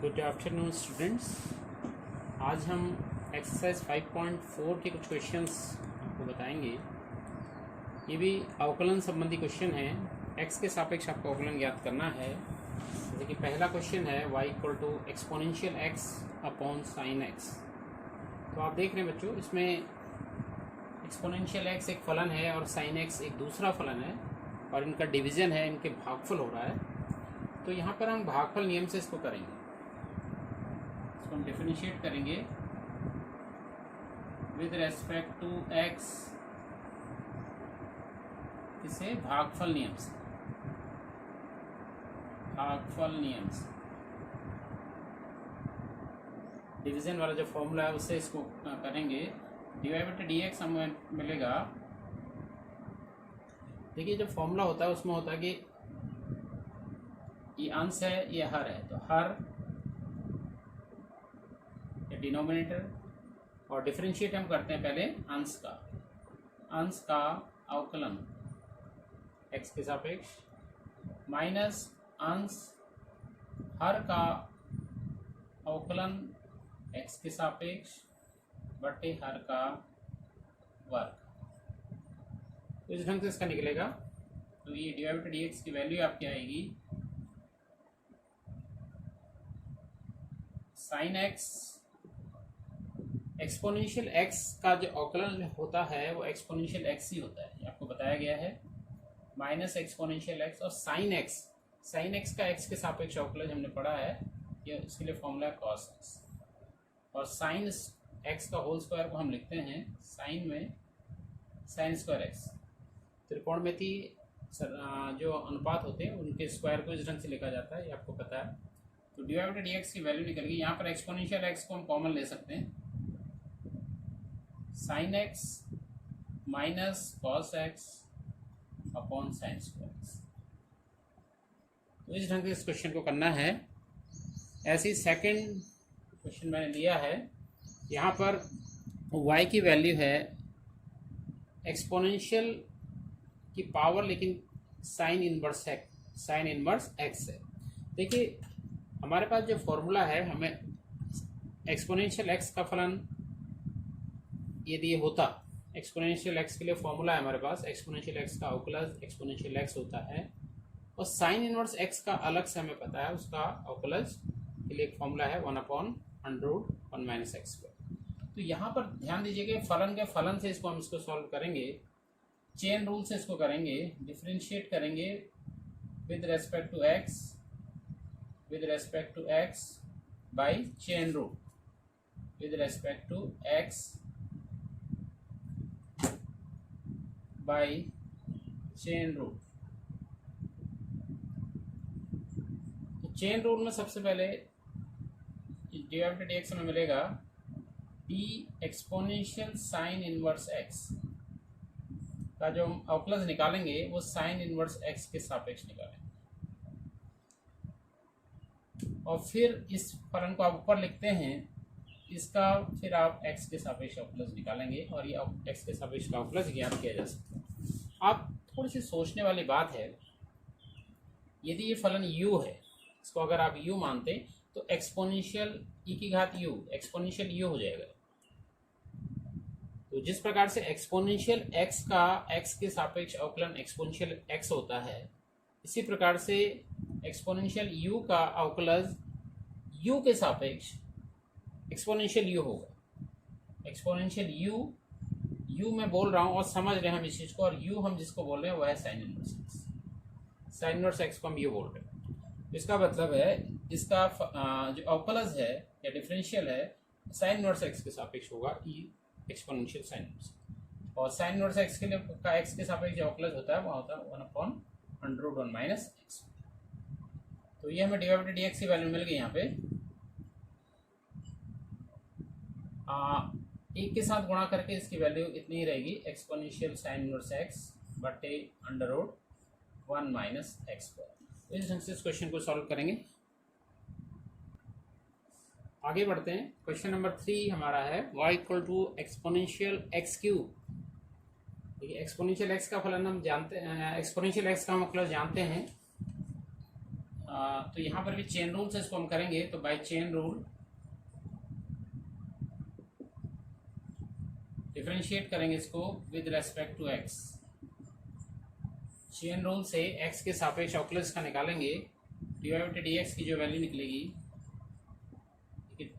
Good afternoon students. आज हम exercise 5.4 के कुछ क्वेश्चंस आपको बताएंगे। ये भी अवकलन संबंधी क्वेश्चन है। एक्स के सापेक्ष आपको अवकलन ज्ञात करना है। जैसे कि पहला क्वेश्चन है y equal to exponential x upon sine x. तो आप देख रहे हैं बच्चों, इसमें एक्सपोनेंशियल एक्स एक फलन है और साइन एक्स एक दूसरा फलन है और इनका डिवीज़न है, इनके भागफल हो रहा है। तो यहाँ पर हम भागफल नियम से इसको करेंगे, इसको हम डिफरेंशिएट करेंगे विद रेस्पेक्ट टू एक्स, इसे भागफल नियम से, भागफल नियम से डिवीजन वाला जो फॉर्मूला है उससे इसको करेंगे। dy बटे dx हमें मिलेगा। देखिए, जो फॉर्मूला होता है उसमें होता है कि ये अंश है, ये हर है, तो हर ये डिनोमिनेटर, और डिफरेंशिएट हम करते हैं पहले अंश का, अंश का अवकलन x के सापेक्ष माइनस अंश हर का अवकलन x के सापेक्ष बटे हर का वर्ग। तो इस ढंग से इसका निकलेगा। तो ये dy बटे dx की वैल्यू आपकी आएगी साइन एक्स, एक्सपोनेंशियल एक्स का जो अवकलन होता है वो एक्सपोनेंशियल एक्स ही होता है, ये आपको बताया गया है, माइनस एक्सपोनेंशियल एक्स। और साइन एक्स, साइन एक्स का एक्स के सापेक्ष अवकलन हमने पढ़ा है, ये उसके लिए फॉर्मूला है कॉस एक्स। और साइन एक्स का होल स्क्वायर को हम लिखते हैं साइन में साइन स्क्वायर एक्स। त्रिकोणमिति जो अनुपात होते हैं उनके स्क्वायर को इस ढंग से लिखा जाता है, ये आपको पता है। तो dy बटे dx की वैल्यू निकल गई। यहाँ पर एक्सपोनेंशियल एक्स को हम कॉमन ले सकते हैं, sine x minus cos x upon sine square x. तो इस ढंग से इस क्वेश्चन को करना है। ऐसे ही सेकेंड क्वेश्चन मैंने लिया है, यहाँ पर y की वैल्यू है एक्सपोनेंशियल की पावर, लेकिन साइन इनवर्स है, साइन इनवर्स x है। देखिए, हमारे पास जो फॉर्मूला है, हमें एक्सपोनेंशियल x का फलन यदि ये होता, एक्सपोनेंशियल x के लिए फॉर्मूला है हमारे पास, एक्सपोनेंशियल x का अवकलज एक्सपोनेंशियल x होता है, और साइन इनवर्स x का अलग से हमें पता है, उसका अवकलज के लिए एक फॉर्मूला है 1/√1 माइनस एक्स स्क्वायर। तो यहाँ पर ध्यान दीजिएगा, फलन के फलन से इसको हम इसको सॉल्व करेंगे, चेन रूल से इसको करेंगे, डिफरेंशिएट करेंगे with respect to x, with respect to x by chain rule, with respect to x by chain rule। तो चेन रूल में सबसे पहले dy बटे dx में मिलेगा d exponential sine inverse x का जो हम अवकलज निकालेंगे वो साइन इनवर्स x के सापेक्ष निकालेंगे, और फिर इस फलन को आप ऊपर लिखते हैं, इसका फिर आप x के सापेक्ष अवकलज निकालेंगे और ये x के सापेक्ष का अवकलज ज्ञात किया जा सकता है। आप थोड़ी सी सोचने वाली बात है, यदि ये फलन u है, इसको अगर आप u मानते तो एक्सपोनेंशियल e की घात u, एक्सपोनेंशियल u हो जाएगा। तो जिस प्रकार से एक्सपोनेंशियल x का x के सापेक्ष अवकलन एक्सपोनेंशियल x होता है, इसी प्रकार से एक्सपोनेंशियल u का अवकलज u के सापेक्ष एक्सपोनेंशियल u होगा। एक्सपोनेंशियल u मैं बोल रहा हूँ और समझ रहे हैं हम इस चीज़ को, और u हम जिसको बोल रहे हैं वह है sine inverse x, sine inverse x को हम u बोल रहे हैं। इसका मतलब है इसका जो अवकलज है या डिफरेंशियल है साइन इनवर्स एक्स के सापेक्ष होगा, e एक्सपोनेंशियल साइन इनवर्स, और साइन इनवर्स एक्स के लिए का x के सापेक्ष जो अवकलज होता है वह होता है 1/√1 माइनस एक्स। तो ये हमें dy बटे dx की वैल्यू मिल गई। यहाँ पे एक के साथ गुणा करके इसकी वैल्यू इतनी ही रहेगी, एक्सपोनेंशियल साइन इनवर्स x बटे √1 माइनस एक्स स्क्वायर। तो इस ढंग से इस क्वेश्चन को सॉल्व करेंगे। आगे बढ़ते हैं। क्वेश्चन नंबर 3 हमारा है y equal to exponential x cube. देखिए, एक्सपोनेंशियल x का फलन हम जानते हैं, एक्सपोनेंशियल x का हम अवकलज जानते हैं तो यहाँ पर भी चेन रूल से इसको हम करेंगे। तो बाय चेन रूल डिफरेंशिएट करेंगे इसको with respect to x. Chain rule से x के सापेक्ष अवकलज का निकालेंगे। dx की जो वैल्यू निकलेगी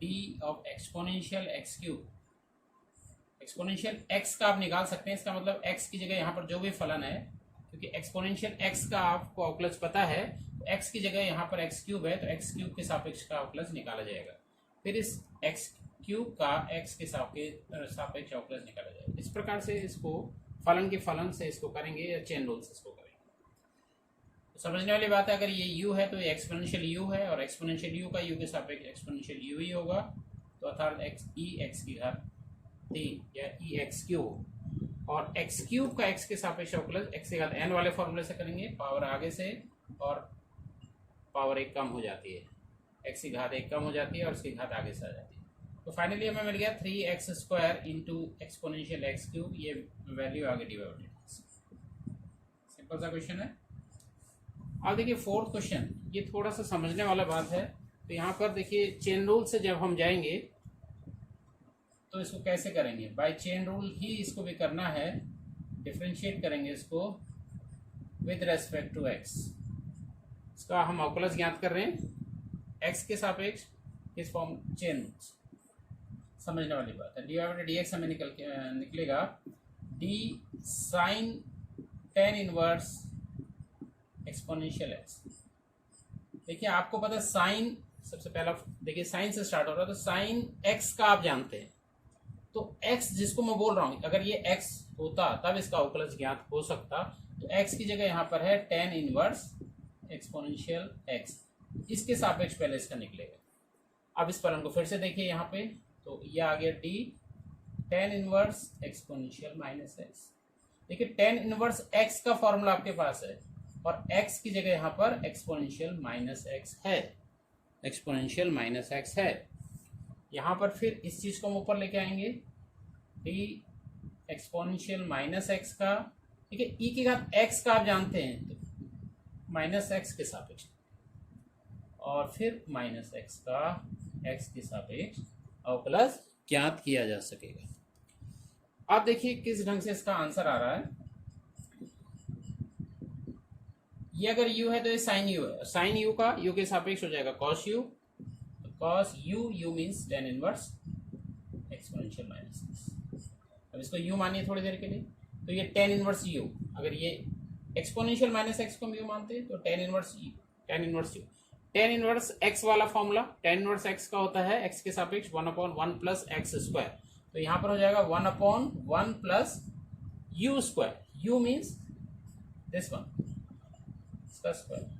d of exponential x cube. Exponential x का आप निकाल सकते हैं, इसका मतलब x की जगह यहाँ पर जो भी फलन है, क्योंकि एक्सपोनेंशियल x का आपको अवकलज पता है, तो x की जगह यहाँ पर x क्यूब है, तो x क्यूब के सापेक्ष का अवकलज निकाला जाएगा। फिर इस x क्यूब का x के सापेक्ष अवकलज निकाला जाएगा। इस प्रकार से इसको फलन के फलन से इसको करेंगे या चेन रूल से इसको करेंगे। तो समझने वाली बात है, अगर ये u है तो ये एक्सपोनेंशियल u है, और एक्सपोनेंशियल u का u के सापेक्ष एक्सपोनेंशियल u ही होगा, तो अर्थात x की घात 3 या e एक्स क्यूब। और x क्यूब का x के सापेक्ष अवकलज x की घात n वाले फॉर्मूले से करेंगे, पावर आगे से और पावर 1 कम हो जाती है, x की घात 1 कम हो जाती है और इसकी घात आगे से आ जाती है। तो फाइनली हमें मिल गया 3x² into exponential x cube, ये वैल्यू आगे डिवाइडेड। सिंपल सा क्वेश्चन है। अब देखिए फोर्थ क्वेश्चन, ये थोड़ा सा समझने वाला बात है। तो यहाँ पर देखिए चेन रूल से जब हम जाएंगे तो इसको कैसे करेंगे, बाय चेन रूल ही इसको भी करना है। डिफरेंशिएट करेंगे इसको विद रेस्पेक्ट टू एक्स। इसका हम अवकलज ज्ञात कर रहे हैं एक्स के सापेक्ष, इस फॉर्म चेन रूल्स, समझने वाली बात है। dx हमें निकलेगा d sine tan inverse exponential x. देखिए आपको पता है साइन, सबसे पहला देखिए साइन से स्टार्ट हो रहा है, तो साइन x का आप जानते हैं। तो x जिसको मैं बोल रहा हूँ, अगर ये x होता तब इसका अवकलज ज्ञात हो सकता। तो x की जगह यहाँ पर है टेन इनवर्स एक्सपोनेंशियल x, इसके सापेक्ष पहले इसका निकलेगा। अब इस फलन को फिर से देखिए यहाँ पे, तो ये आ गया d ten inverse exponential minus x. देखिए टेन इनवर्स x का फॉर्मूला आपके पास है, और x की जगह यहाँ पर एक्सपोनेंशियल माइनस एक्स है, एक्सपोनेंशियल माइनस एक्स है। यहाँ पर फिर इस चीज को हम ऊपर लेके आएंगे, d एक्सपोनेंशियल माइनस एक्स का, ठीक है, e की घात x का आप जानते हैं, तो माइनस एक्स के सापेक्ष, और फिर माइनस एक्स का x के सापेक्ष अवकलज ज्ञात किया जा सकेगा। अब देखिए किस ढंग से इसका आंसर आ रहा है। ये अगर u है तो ये साइन u है, साइन u का u के सापेक्ष हो जाएगा cos u, cos u means ten inverse exponential minus x. अब इसको u मानिए थोड़ी देर के लिए, तो ये टेन इनवर्स u, अगर ये एक्सपोनेंशियल माइनस एक्स को हम u मानते हैं तो tan inverse u, tan inverse u। Tan inverse x वाला फॉर्मूला, टेन इनवर्स x का होता है x के सापेक्ष 1/1 प्लस एक्स स्क्वायर, तो यहाँ पर हो जाएगा 1/1 plus u square, u means this one, इसका स्क्वायर।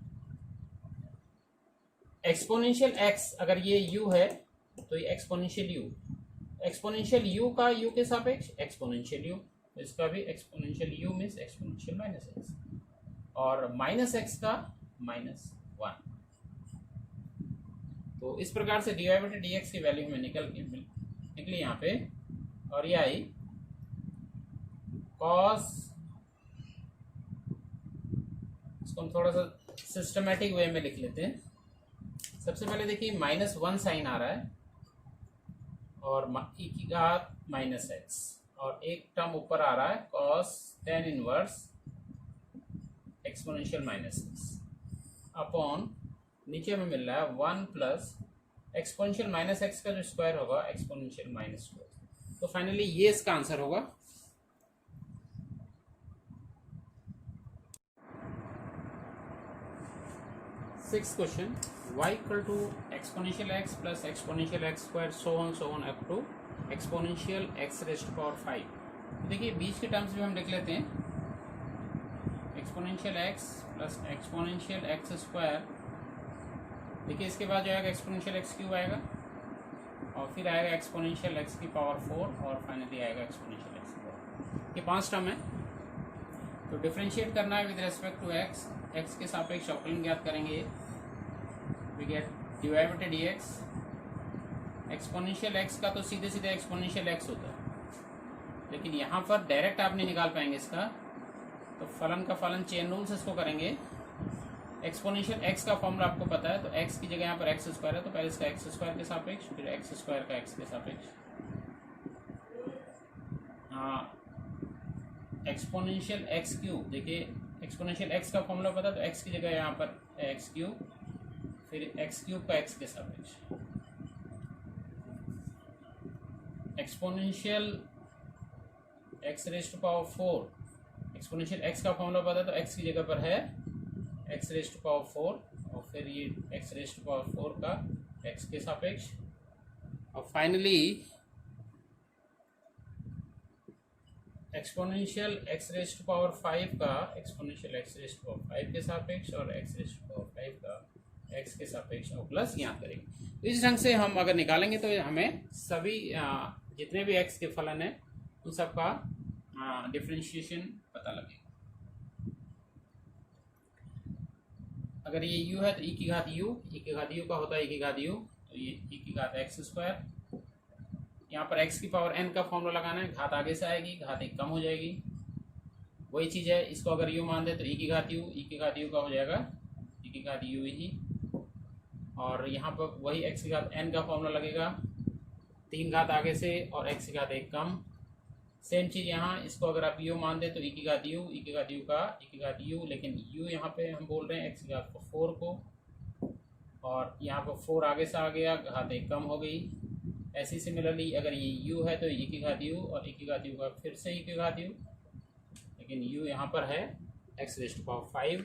एक्सपोनेंशियल x अगर ये u है तो ये एक्सपोनेंशियल u, एक्सपोनेंशियल u का u के सापेक्ष एक्सपोनेंशियल u, तो इसका भी exponential u means exponential minus x, और माइनस एक्स का माइनस 1। तो इस प्रकार से डिवाइडेड dx की वैल्यू हमें निकली यहाँ पे, और ये आई cos, इसको हम थोड़ा सा सिस्टमेटिक वे में लिख लेते हैं। सबसे पहले देखिए -1 साइन आ रहा है, और e की घात माइनस एक्स, और एक टर्म ऊपर आ रहा है cos ten inverse exponential minus x, upon नीचे हमें मिल रहा है 1 प्लस एक्सपोनेंशियल माइनस एक्स का जो स्क्वायर होगा एक्सपोनेंशियल माइनस स्क्वायर। तो फाइनली ये इसका आंसर होगा। Sixth question, y equal to exponential x plus exponential x square so on up to exponential x raised power 5। देखिए बीच के टर्म्स भी हम लिख लेते हैं, exponential x plus exponential x square. देखिए इसके बाद जो आएगा एक्सपोनेंशियल एक्स क्यूब आएगा, और फिर आएगा एक्सपोनेंशियल एक्स की पावर 4, और फाइनली आएगा एक्सपोनेंशियल एक्स की पावर। ये 5 टर्म है, तो डिफरेंशिएट करना है with respect to x, x के सापेक्ष अवकलन ज्ञात करेंगे। We get divided dx, exponential x का तो सीधे सीधे एक्सपोनेंशियल एक्स होता है, लेकिन यहाँ पर डायरेक्ट आप नहीं निकाल पाएंगे इसका, तो फलन का फलन चेन रूल से इसको करेंगे। एक्सपोनेंशियल एक्स का फॉर्मूला आपको पता है, तो एक्स की जगह यहाँ पर एक्स स्क्वायर है, तो पहले इसका एक्स स्क्वायर के सापेक्ष, फिर एक्स स्क्वायर का एक्स के सापेक्ष। एक्सपोनेंशियल एक्स क्यूब, देखिए एक्सपोनेंशियल एक्स का फॉर्मूला पता है, तो एक्स की जगह यहाँ पर एक्स क्यूब, फिर एक्स क्यूब का एक्स के सापेक्ष। Exponential x raise to power 4, exponential x का फॉर्मूला पता है, तो एक्स की जगह पर है एक्स रेज़ टू पावर 4, और फिर ये एक्स रेज़ टू पावर 4 का एक्स के सापेक्ष। और finally exponential x raise to power 5 का exponential x raise to power 5 के सापेक्ष, और एक्स रेज़ टू पावर 5 का एक्स के सापेक्ष, और प्लस यहाँ करेंगे। तो इस ढंग से हम अगर निकालेंगे तो हमें सभी जितने भी एक्स के फलन है उन सब का डिफरेंशिएशन पता लगेगा। अगर ये u है तो e की घात u, e की घात u का होता है e की घात u, तो ये e की घात एक्स स्क्वायर। यहाँ पर x की पावर n का फॉर्मूला लगाना है, घात आगे से आएगी, घात एक कम हो जाएगी, वही चीज़ है। इसको अगर u मान दे तो e की घात u, e की घात u का हो जाएगा e की घात u ही, और यहाँ पर वही x की घात n का फॉर्मूला लगेगा, 3 घात आगे से और x की घात एक कम। सेम चीज़ यहाँ, इसको अगर आप u मान दे तो e की घात u, e की घात u का e की घात u, लेकिन u यहाँ पे हम बोल रहे हैं x की घात 4 को, और यहाँ पर 4 आगे से आ गया, घात एक कम हो गई। ऐसी सिमिलरली अगर ये u है तो e की घात u, और e की घात u का फिर से e की घात u, लेकिन u यहाँ पर है x रेज़ टू पावर 5,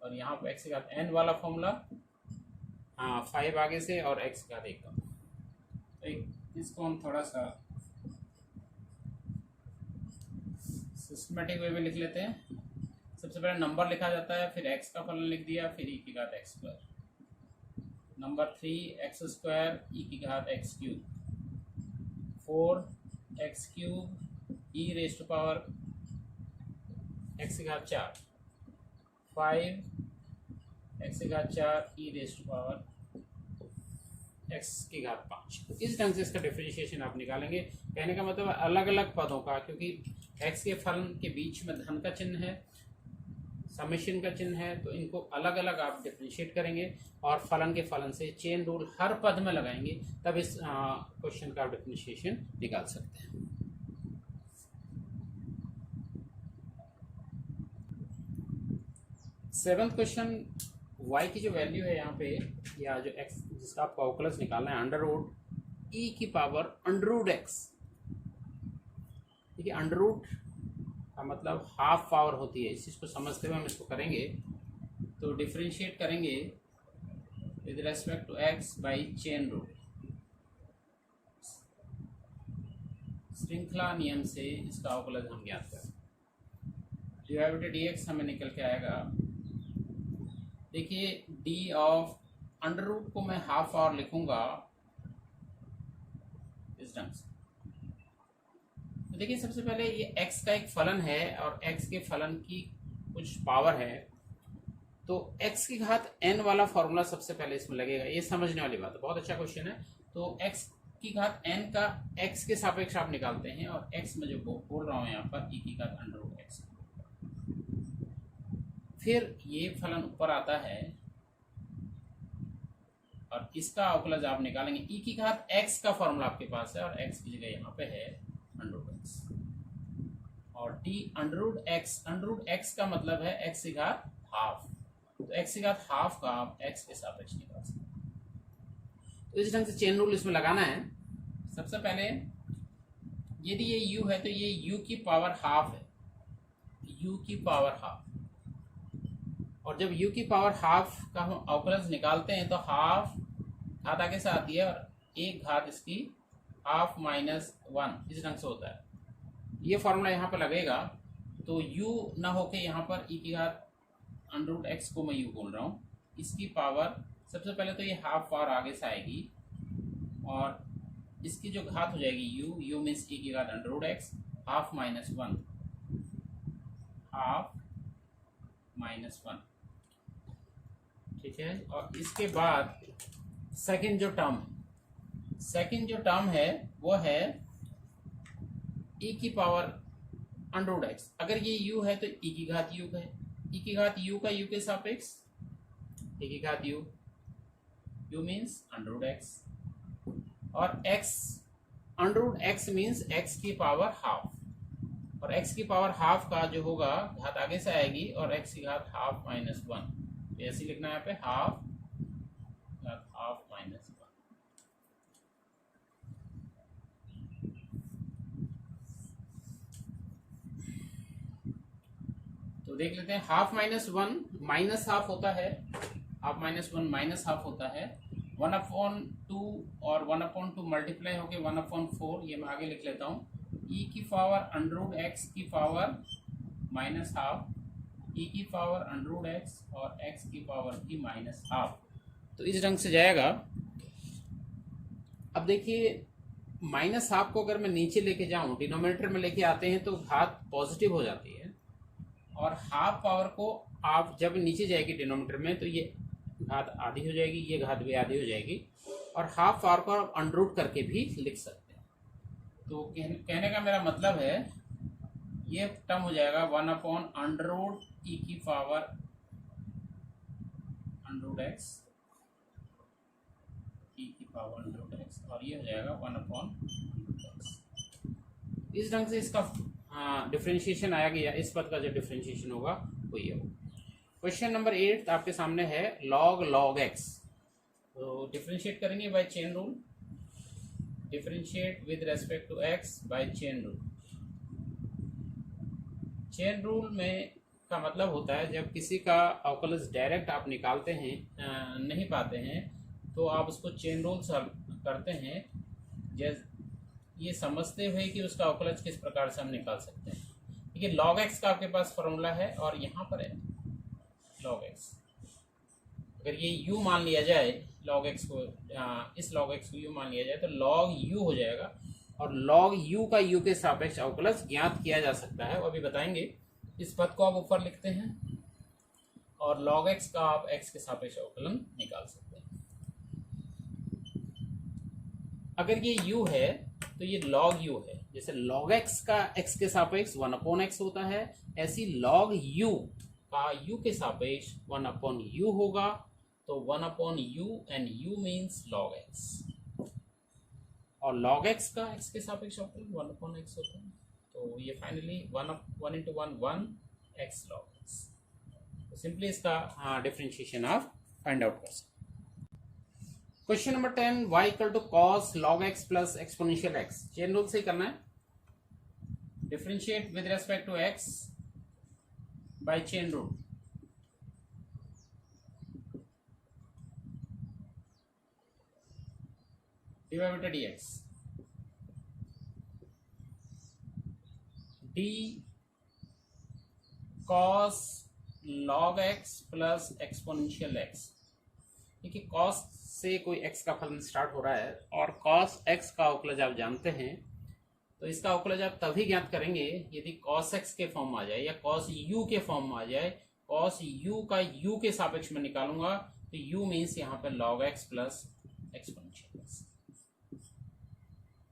और यहाँ पर x की घात n वाला फॉर्मूला 5 आगे से और x की घात एक कम। तो इसको हम थोड़ा सा सिस्टमेटिक वे में लिख लेते हैं। सबसे पहले नंबर लिखा जाता है, फिर x का फलन लिख दिया, फिर e की घात x square. Number 3 x square e की घात x cube, 4 x cube e raise to power x की घात 4, 5 एक्स की घात 4 e raise to power x की घात 5। तो इस ढंग से इसका डिफरेंशिएशन आप निकालेंगे। कहने का मतलब अलग अलग पदों का, क्योंकि एक्स के फलन के बीच में धन का चिन्ह है, समेशन का चिन्ह है, तो इनको अलग अलग आप डिफरेंशिएट करेंगे और फलन के फलन से चेन रूल हर पद में लगाएंगे, तब इस क्वेश्चन का डिफरेंशिएशन निकाल सकते हैं। सेवंथ क्वेश्चन, y की जो वैल्यू है यहाँ पे, या जो x जिसका आपको अवकलज निकालना है, अंडर रूट e की पावर अंडर रूट x। देखिए अंडर रूट का मतलब हाफ पावर होती है, इस चीज़ को समझते हुए हम इसको करेंगे। तो डिफरेंशिएट करेंगे with respect to x by chain rule. श्रृंखला नियम से इसका अवकलज हम ज्ञात करें। डिवाइडेड dx हमें निकल के आएगा, देखिए d ऑफ अंडर रूट को मैं हाफ पावर लिखूंगा इस ढंग से। तो देखिए सबसे पहले ये x का एक फलन है और x के फलन की कुछ पावर है, तो x की घात n वाला फॉर्मूला सबसे पहले इसमें लगेगा। ये समझने वाली बात है, बहुत अच्छा क्वेश्चन है। तो x की घात n का x के सापेक्ष आप निकालते हैं, और x में जो बोल रहा हूँ यहाँ पर e की घात अंडर रूट x, फिर ये फलन ऊपर आता है और इसका अवकलज आप निकालेंगे। e की घात x का फॉर्मूला आपके पास है और x की जगह यहाँ पे है अंडर रूट x, और d अंडर रूट x का मतलब है x की घात हाफ, तो x की घात हाफ का आप x के सापेक्ष निकाल सकते हैं। तो इस ढंग से चेन रूल इसमें लगाना है। सबसे पहले यदि ये u है तो ये u की पावर हाफ है, u की पावर हाफ, और जब u की पावर हाफ का हम अवकलज निकालते हैं तो हाफ घात आगे से आती है और एक घात इसकी हाफ माइनस 1, इस ढंग से होता है। ये फॉर्मूला यहाँ पर लगेगा, तो u ना होके यहाँ पर e की घात अंडर रूट x को मैं u बोल रहा हूँ, इसकी पावर सबसे पहले तो ये हाफ पावर आगे से आएगी और इसकी जो घात हो जाएगी u मीन्स e की घात under root x, half minus 1, half minus 1, ठीक है। और इसके बाद सेकंड जो टर्म है वो है e की पावर अंडर रूट x। अगर ये u है तो e की घात u है, e की घात u का u के सापेक्ष, e की घात u, u means under root x, और x under root x means x की पावर हाफ, और x की पावर हाफ का जो होगा घात आगे से आएगी और x की घात हाफ माइनस वन, ऐसे लिखना है यहाँ पे हाफ घात हाफ माइनस वन। तो देख लेते हैं, half minus one minus half होता है, half minus one minus half होता है 1/2 और 1/2 मल्टीप्लाई होके 1/4, ये मैं आगे लिख लेता हूँ, e की पावर अंडर रूट x की पावर माइनस हाफ, e की पावर अंडर रूट x और x की पावर की माइनस हाफ। तो इस ढंग से जाएगा। अब देखिए माइनस हाफ को अगर मैं नीचे लेके जाऊं, डिनोमिनेटर में लेके आते हैं तो घात पॉजिटिव हो जाती है, और हाफ पावर को आप जब नीचे जाएगी डिनोमिनेटर में तो ये घात आधी हो जाएगी, ये घात भी आधी हो जाएगी, और हाफ पावर को आप अंडर रूट करके भी लिख सकते हैं। तो कहने का मेरा मतलब है ये टर्म हो जाएगा 1/√, e की power under root x, e की पावर अंडर रूट x, और ये हो जाएगा 1/√x। इस ढंग से इसका डिफरेंशिएशन आया गया, इस पद का जो डिफरेंशिएशन होगा वो ये होगा। क्वेश्चन नंबर 8 आपके सामने है log x। तो डिफरेंशिएट करेंगे by chain rule, differentiate with respect to x by chain rule. Chain rule में का मतलब होता है जब किसी का अवकलज डायरेक्ट आप निकालते हैं, नहीं पाते हैं, तो आप उसको चेन रूल करते हैं, जैसे ये समझते हुए कि उसका अवकलज किस प्रकार से हम निकाल सकते हैं। देखिए log x का आपके पास फॉर्मूला है और यहाँ पर है log x। अगर ये u मान लिया जाए, log x को इस log x को u मान लिया जाए तो log u हो जाएगा, और log u का u के सापेक्ष अवकलज ज्ञात किया जा सकता है, वो अभी बताएंगे। इस पद को आप ऊपर लिखते हैं और log x का आप x के सापेक्ष अवकलन निकाल सकते हैं। अगर ये u है तो ये log u है, जैसे log x का x के सापेक्ष 1/x होता है, ऐसी log u का u के सापेक्ष 1/u होगा, तो 1/u and u means log x, और log x का x के सापेक्ष अवकलन 1/x होता है, तो ये finally 1 into 1 x log x। तो सिंपली इसका डिफरेंशिएशन आप फाइंड आउट कर सकते। Question number 10, y equal to cos log x plus exponential x। Chain rule से ही करना है, differentiate with respect to x by chain rule. dx d cos log x plus exponential x। देखिए cos से कोई x का फलन start हो रहा है और cos x का अवकलज आप जानते हैं, तो इसका अवकलज आप तभी ज्ञात करेंगे यदि cos x के फॉर्म में आ जाए या cos u के फॉर्म में आ जाए। cos u का u के सापेक्ष में निकालूंगा तो u मीन्स यहाँ पे log x plus exponential x।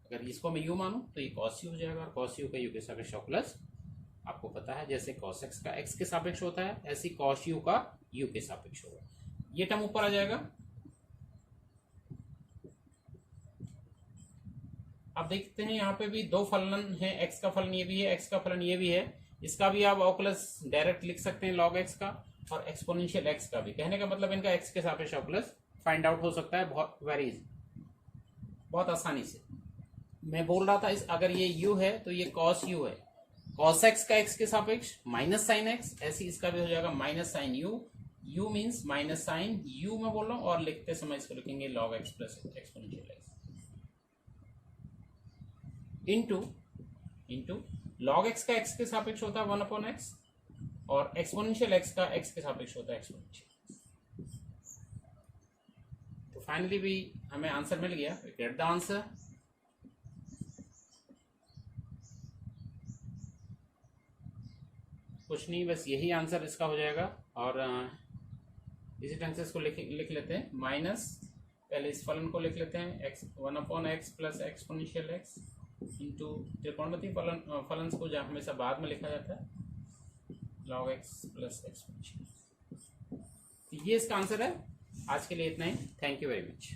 अगर इसको मैं u मानूं तो ये cos u हो जाएगा, और cos u का u के सापेक्ष अवकलज आपको पता है, जैसे cos x का x के सापेक्ष होता है ऐसी cos u का u के सापेक्ष होगा। ये टर्म ऊपर आ जाएगा। आप देखते हैं यहाँ पे भी दो फलन है, x का फलन ये भी है, x का फलन ये भी है। इसका भी आप अवकलज डायरेक्ट लिख सकते हैं log x का, और एक्सपोनेंशियल x का भी। कहने का मतलब इनका x के सापेक्ष अवकलज फाइंड आउट हो सकता है बहुत वेरी इजी, बहुत आसानी से। मैं बोल रहा था इस अगर ये u है तो ये cos u है, cos x का x के सापेक्ष माइनस साइन x, ऐसी इसका भी हो जाएगा minus sine u। u means minus sine u मैं बोल रहा हूँ, और लिखते समय इसको लिखेंगे log x plus exponential x into log x का x के सापेक्ष होता है 1/x, और एक्सपोनेंशियल x का x के सापेक्ष होता है एक्सपोनेंशियल। तो फाइनली भी हमें आंसर मिल गया, वी गेट द आंसर। कुछ नहीं, बस यही आंसर इसका हो जाएगा। और इसी ढंग से इसको लिख लेते हैं, माइनस पहले इस फलन को लिख लेते हैं x 1/x plus exponential x into त्रिकोणमिति फलन को जहाँ हमेशा बाद में लिखा जाता है log x प्लस एक्सपोनेंशियल। ये इसका आंसर है। आज के लिए इतना ही। Thank you very much.